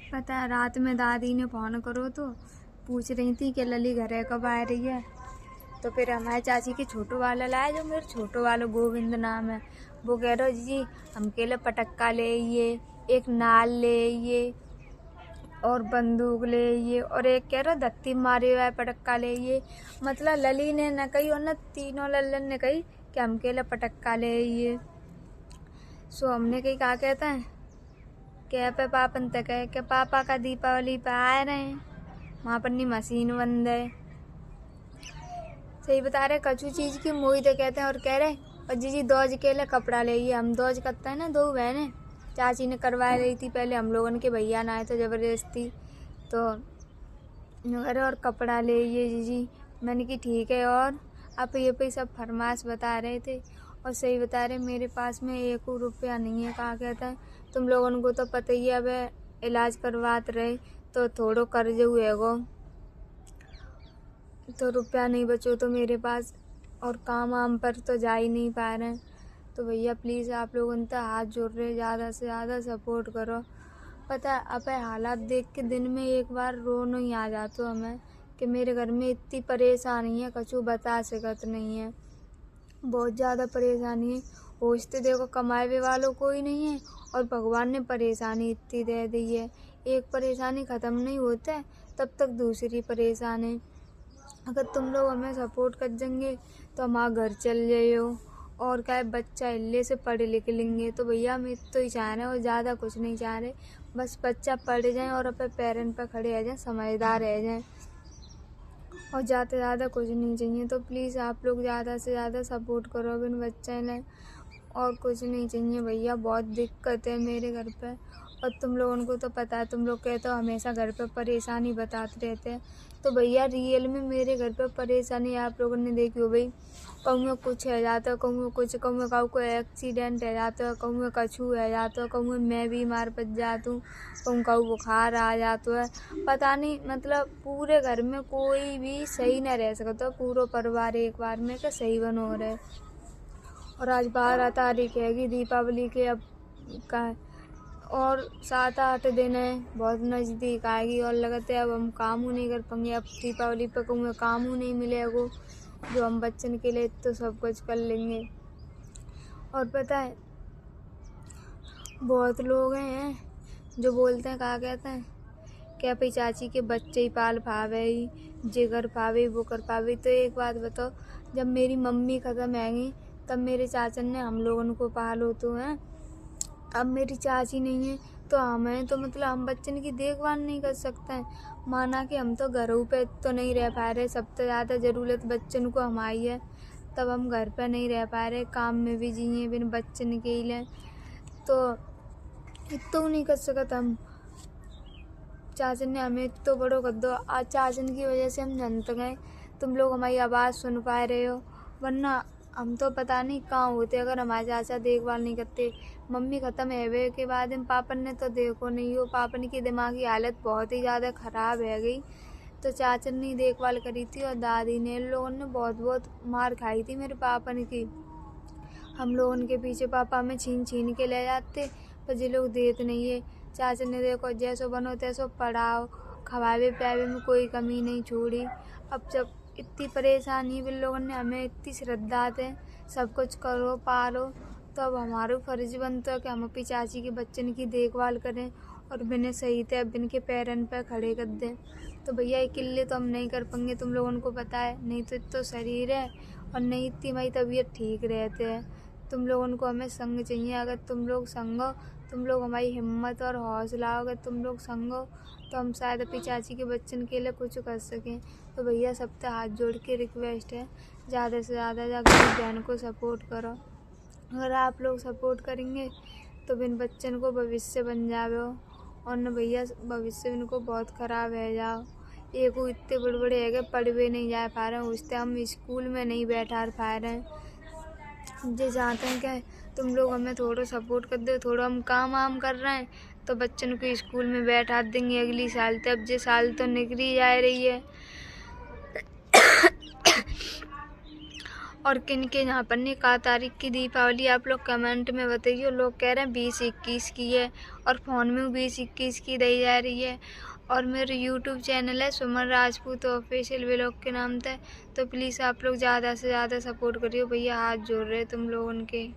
पता है रात में दादी ने फ़ोन करो तो पूछ रही थी कि लली घरे कब आ रही है। तो फिर हमारे चाची के छोटो वाला लाया, जो मेरे छोटो वाला गोविंद नाम है, वो कह रहे जी हम के लिए पटक्का ले आइए, एक नाल ले आइए और बंदूक ले आइए, और एक कह रहा दत्ती मारे हुआ है पटक्का ले आइए। मतलब लली ने न कही और न तीनों लल्लन ने कही कि हम के लिए पटक्का ले आइए। सो हमने कही क्या कहता है क्या पे पापन तक है कि पापा का दीपावली पे आए रहे हैं, वहाँ पर नहीं मशीन बंद है। सही बता रहे, कछु चीज़ की मोही तो कहते हैं। और कह रहे और जी दौज के लिए कपड़ा ले आइए। हम दौज करते हैं ना, दो बहनें, चाची ने करवा रही थी पहले, हम लोगों के भैया ना आए तो ज़बरदस्ती, तो अरे और कपड़ा ले आइए जी। मैंने कि ठीक है। और आप ये पे सब फरमाइश बता रहे थे, और सही बता रहे मेरे पास में 1 रुपया नहीं है। कहा कहता है तुम लोगों को तो पता ही है, अब इलाज करवाते रहे तो थोड़ो कर्ज हुए गो, तो रुपया नहीं बचो तो मेरे पास, और काम वाम पर तो जा ही नहीं पा रहे हैं। तो भैया प्लीज़ आप लोग उन तक हाथ जोड़ रहे, ज़्यादा से ज़्यादा सपोर्ट करो। पता है अब हालात देख के दिन में एक बार रोना ही आ जाता हमें कि मेरे घर में इतनी परेशानी है, कछु बता सकत नहीं है। बहुत ज़्यादा परेशानी है। होशते देखो कमाए वालों कोई नहीं है, और भगवान ने परेशानी इतनी दे दी है। एक परेशानी ख़त्म नहीं होता है तब तक दूसरी परेशानी। अगर तुम लोग हमें सपोर्ट कर देंगे तो हमारा घर चल जाइयो, और क्या बच्चा इल्ले से पढ़ लिख लेंगे। तो भैया हम इतना ही चाह रहे हैं और ज़्यादा कुछ नहीं चाह रहे, बस बच्चा पढ़ जाए और अपने पैरें पर खड़े रह जाए, समझदार रह जाए, और ज़्यादा से ज़्यादा कुछ नहीं चाहिए। तो प्लीज़ आप लोग ज़्यादा से ज़्यादा सपोर्ट करो बिन बच्चे ने, और कुछ नहीं चाहिए भैया। बहुत दिक्कत है मेरे घर पे, और तुम लोगों को तो पता है, तुम लोग कहते हो हमेशा घर पे परेशानी बताते रहते हैं। तो भैया रियल में मेरे घर पे परेशानी आप लोगों ने देखी हो भाई। कहूँ में कुछ है जाता है, कहूँ में कुछ, कहूँ में को एक्सीडेंट है जाता है, कहूँ में कछू है जाता है, कहूँ में मैं बीमार पड़ जाती हूँ, कहूँ बुखार आ जाता है। पता नहीं मतलब पूरे घर में कोई भी सही न रह सकता, पूरा परिवार एक बार में का सही बनो रहे। और आज 12 तारीख हैगी दीपावली के, अब का और 7-8 दिन है, बहुत नज़दीक आएगी, और लगते है अब हम काम नहीं कर पाएंगे। अब दीपावली पे कहूँ काम नहीं मिलेगा, जो हम बच्चन के लिए तो सब कुछ कर लेंगे। और पता है बहुत लोग हैं जो बोलते हैं कहा कहते हैं क्या भाई चाची के बच्चे ही पाल पावे, जे कर पावे वो कर पावे। तो एक बात बताओ, जब मेरी मम्मी ख़त्म हैगी तब मेरे चाचन ने हम लोगों को पालो तो हैं। अब मेरी चाची नहीं है तो हमें तो मतलब हम बच्चन की देखभाल नहीं कर सकते हैं। माना कि हम तो घरों पे तो नहीं रह पा रहे, सबसे ज़्यादा ज़रूरत बच्चन को हमारी है, तब हम घर पे नहीं रह पा रहे, काम में भी जिए बिन बच्चन के लिए, तो इतना नहीं कर सकते हम। चाचन ने हमें इतना बड़ो कर दो, आज चाचन की वजह से हम जनत गए, तुम लोग हमारी आवाज़ सुन पा रहे हो, वरना हम तो पता नहीं कहाँ होते अगर हमारे चाचा देखभाल नहीं करते। मम्मी ख़त्म है के बाद हम पापन ने तो देखो नहीं हो, पापन की दिमागी हालत बहुत ही ज़्यादा ख़राब है गई, तो चाचन ने देखभाल करी थी, और दादी ने, इन लोगों ने बहुत बहुत मार खाई थी मेरे पापन की। हम लोग उनके पीछे पापा हमें छीन छीन के ले जाते, पर ये लोग देते नहीं है। चाचन ने देखो जैसो बनो तैसो पढ़ाओ, खवावे प्यावे में कोई कमी नहीं छोड़ी। अब जब इतनी परेशानी बिन लोगों ने हमें इतनी श्रद्धा थे सब कुछ करो पालो, तो अब हमारा फ़र्ज बनता है कि हम अपनी चाची के बच्चन की देखभाल करें, और बिन्हें सही थे अब इनके पैरन पर खड़े कर दें। तो भैया अकेले तो हम नहीं कर पाएंगे, तुम लोगों को पता है, नहीं तो इतना शरीर है और नहीं इतनी हमारी तबीयत ठीक रहते हैं। तुम लोगों को हमें संग चाहिए, अगर तुम लोग संग हो, तुम लोग हमारी हिम्मत और हौसला हो, अगर तुम लोग संग हो तो हम शायद अपनी चाची के बच्चन के लिए कुछ कर सकें। तो भैया सबसे हाथ जोड़ के रिक्वेस्ट है, ज़्यादा से ज़्यादा गरीब बहन को सपोर्ट करो। अगर आप लोग सपोर्ट करेंगे तो बिन बच्चन को भविष्य बन जावे हो, और न भैया भविष्य इनको बहुत ख़राब है जाओ। एक वो इतने बड़े बड़े है पढ़ भी नहीं जा पा रहे हैं, उससे हम स्कूल में नहीं बैठा पा रहे हैं। जे चाहते हैं क्या तुम लोग हमें थोड़ा सपोर्ट कर दो, थोड़ा हम काम वाम कर रहे हैं तो बच्चन को स्कूल में बैठा देंगे अगली साल तक। अब जे साल तो निकली जा रही है और किन के यहाँ पर नहीं का तारीख की दीपावली आप लोग कमेंट में बताइए। लोग कह रहे हैं 20-21 की है और फ़ोन में 20-21 की दी जा रही है। और मेरे यूट्यूब चैनल है सुमन राजपूत ऑफिशियल व्लॉग के नाम से, तो प्लीज़ आप लोग ज़्यादा से ज़्यादा सपोर्ट करिए भैया, हाथ जोड़ रहे तुम लोग उनके।